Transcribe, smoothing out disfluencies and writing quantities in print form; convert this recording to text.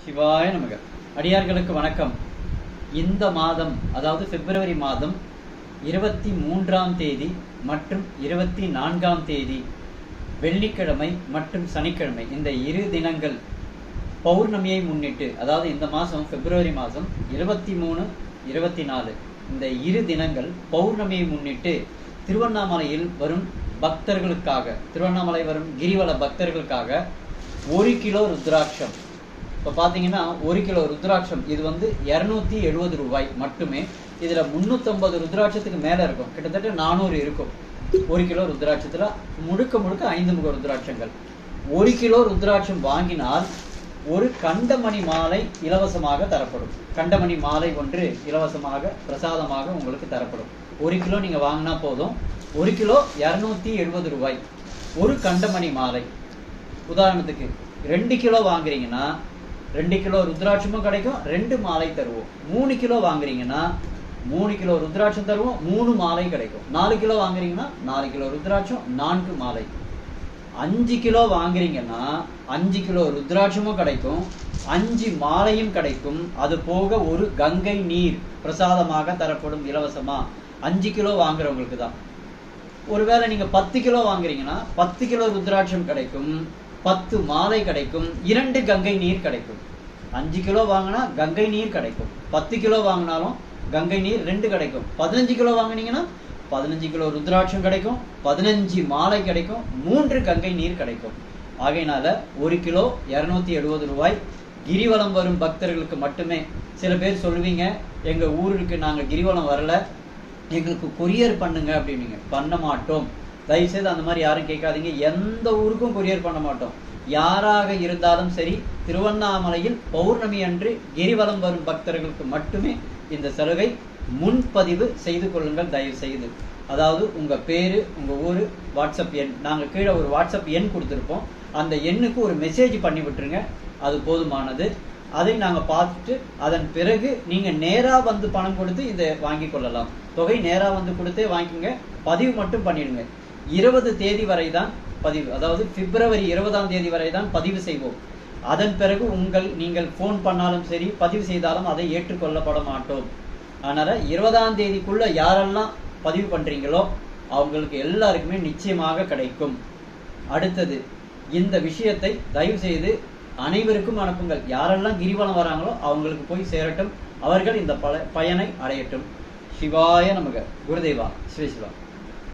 சிவாய நமக. அடியார்களுக்கு வணக்கம். இந்த மாதம், அதாவது பிப்ரவரி மாதம் 23ஆம் தேதி மற்றும் 24ஆம் தேதி வெள்ளிக்கிழமை மற்றும் சனிக்கிழமை, இந்த இரு தினங்கள் பௌர்ணமியை முன்னிட்டு, அதாவது இந்த மாதம் பிப்ரவரி மாதம் 23, 24 இந்த இரு தினங்கள் பௌர்ணமியை முன்னிட்டு திருவண்ணாமலையில் வரும் பக்தர்களுக்காக, திருவண்ணாமலை வரும் கிரிவல பக்தர்களுக்காக 1 கிலோ ருத்ராட்சம். இப்போ பார்த்தீங்கன்னா 1 கிலோ ருத்ராட்சம் இது வந்து 270 ரூபாய் மட்டுமே. இதில் 350 ருத்ராட்சத்துக்கு மேலே இருக்கும், கிட்டத்தட்ட 400 இருக்கும். 1 கிலோ ருத்ராட்சத்தில் முழுக்க 5 முக ருத்ராட்சங்கள். 1 கிலோ ருத்ராட்சம் வாங்கினால் ஒரு கண்டமணி மாலை இலவசமாக தரப்படும். கண்டமணி மாலை ஒன்று இலவசமாக பிரசாதமாக உங்களுக்கு தரப்படும். 1 கிலோ நீங்கள் வாங்கினா போதும். 1 கிலோ 270 ரூபாய். ஒரு கண்டமணி மாலை. உதாரணத்துக்கு 2 கிலோ வாங்குறீங்கன்னா 2 கிலோ ருத்ராட்சமும் கிடைக்கும், 2 மாலை தருவோம். 3 கிலோ வாங்குறீங்கன்னா 3 கிலோ ருத்ராட்சம் தருவோம், 3 மாலை கிடைக்கும். 4 கிலோ வாங்குறீங்கன்னா 4 கிலோ ருத்ராட்சம், 4 மாலை. 5 கிலோ வாங்குறீங்கன்னா 5 கிலோ ருத்ராட்சமும் கிடைக்கும், 5 மாலையும் கிடைக்கும். அது போக ஒரு கங்கை நீர் பிரசாதமாக தரப்படும் இலவசமா. 5 கிலோ வாங்குறவங்களுக்கு தான். ஒருவேளை நீங்க 10 கிலோ வாங்குறீங்கன்னா 10 கிலோ ருத்ராட்சம் கிடைக்கும், 10 மாலை கிடைக்கும், 2 கங்கை நீர் கிடைக்கும். 5 கிலோ வாங்கினா கங்கை நீர் கிடைக்கும், 10 கிலோ வாங்கினாலும் கங்கை நீர் 2 கிடைக்கும். 15 கிலோ வாங்கினீங்கன்னா 15 கிலோ ருத்ராட்சம் கிடைக்கும், 15 மாலை கிடைக்கும், 3 கங்கை நீர் கிடைக்கும். ஆகையினால 1 கிலோ 270 ரூபாய். கிரிவலம் வரும் பக்தர்களுக்கு மட்டுமே. சில பேர் சொல்லுவீங்க, எங்க ஊருக்கு நாங்கள் கிரிவலம் வரல, எங்களுக்கு கொரியர் பண்ணுங்க அப்படின்னீங்க. பண்ண மாட்டோம். தயவுசெய்து அந்த மாதிரி யாரும் கேட்காதீங்க. எந்த ஊருக்கும் கொரியர் பண்ண மாட்டோம். யாராக இருந்தாலும் சரி, திருவண்ணாமலையில் பௌர்ணமி அன்று கிரிவலம் வரும் பக்தர்களுக்கு மட்டுமே இந்த சலுகை. முன்பதிவு செய்து கொள்ளுங்கள் தயவு செய்து. அதாவது உங்க பேரு, உங்க ஊரு, வாட்ஸ்அப் எண், நாங்கள் கீழே ஒரு வாட்ஸ்அப் எண் கொடுத்துருப்போம். அந்த எண்ணுக்கு ஒரு மெசேஜ் பண்ணி விட்டுருங்க, அது போதுமானது. அதை நாங்கள் பார்த்துட்டு அதன் பிறகு நீங்கள் நேராக வந்து பணம் கொடுத்து இதை வாங்கி கொள்ளலாம். தொகை நேராக வந்து கொடுத்தே வாங்கிக்கோங்க. பதிவு மட்டும் பண்ணிடுங்க. 20 தேதி வரை தான் பதிவு, அதாவது பிப்ரவரி 20ஆம் தேதி வரை தான் பதிவு செய்வோம். அதன் பிறகு நீங்கள் ஃபோன் பண்ணாலும் சரி, பதிவு செய்தாலும் அதை ஏற்றுக்கொள்ளப்பட மாட்டோம். அதனால் 20ஆம் தேதிக்குள்ள யாரெல்லாம் பதிவு பண்ணுறீங்களோ அவங்களுக்கு எல்லாருக்குமே நிச்சயமாக கிடைக்கும். அடுத்தது, இந்த விஷயத்தை தயவு செய்து அனைவருக்கும் அனுப்புங்கள். யாரெல்லாம் கிரிவலம் வராங்களோ அவங்களுக்கு போய் சேரட்டும், அவர்கள் இந்த பயனை அடையட்டும். சிவாய நமக. குருதேவா. சிவசிவா.